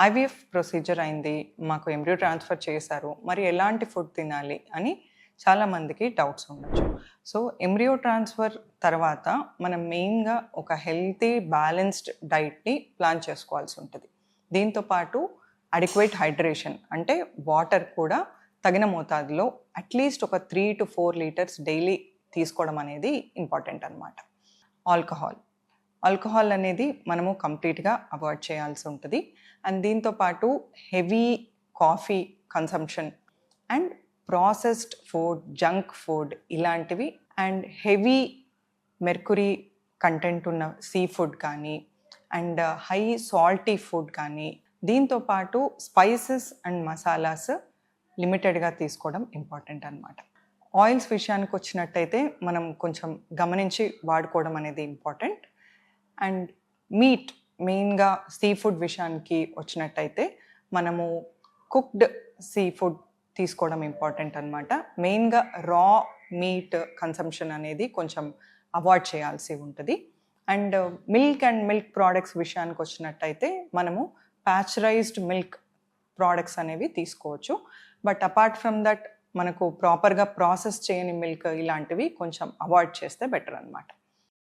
IVF procedure అయింది, మాకు embryo transfer చేశారు, మరి ఎలాంటి ఫుడ్ తినాలి అని చాలామందికి డౌట్స్ ఉండొచ్చు. సో ఎంబ్రియో ట్రాన్స్ఫర్ తర్వాత మనం మెయిన్గా ఒక హెల్తీ బ్యాలెన్స్డ్ డైట్ని ప్లాన్ చేసుకోవాల్సి ఉంటుంది. దీంతోపాటు అడిక్వేట్ హైడ్రేషన్ అంటే వాటర్ కూడా తగిన మోతాదులో అట్లీస్ట్ ఒక 3 to 4 లీటర్స్ డైలీ తీసుకోవడం అనేది ఇంపార్టెంట్ అనమాట. ఆల్కహాల్ అనేది మనము కంప్లీట్గా అవాయిడ్ చేయాల్సి ఉంటుంది. అండ్ దీంతోపాటు heavy coffee consumption and processed food, junk food ఇలాంటివి అండ్ హెవీ మెర్కురీ కంటెంట్ ఉన్న సీ ఫుడ్ కానీ అండ్ హై సాల్టీ ఫుడ్ కానీ, దీంతోపాటు స్పైసెస్ అండ్ మసాలాస్ లిమిటెడ్గా తీసుకోవడం ఇంపార్టెంట్ అనమాట. ఆయిల్స్ విషయానికి వచ్చినట్టయితే మనం కొంచెం గమనించి వాడుకోవడం అనేది ఇంపార్టెంట్. అండ్ మీట్, మెయిన్గా సీ ఫుడ్ విషయానికి వచ్చినట్టయితే మనము కుక్డ్ సీ ఫుడ్ తీసుకోవడం ఇంపార్టెంట్ అనమాట. మెయిన్గా రా మీట్ కన్సంప్షన్ అనేది కొంచెం అవాయిడ్ చేయాల్సి ఉంటుంది. అండ్ మిల్క్ ప్రోడక్ట్స్ విషయానికి వచ్చినట్టయితే మనము ప్యాస్చరైజ్డ్ మిల్క్ ప్రోడక్ట్స్ అనేవి తీసుకోవచ్చు. బట్ అపార్ట్ ఫ్రమ్ దట్ మనకు ప్రాపర్గా ప్రాసెస్ చేయని మిల్క్ ఇలాంటివి కొంచెం అవాయిడ్ చేస్తే బెటర్ అనమాట.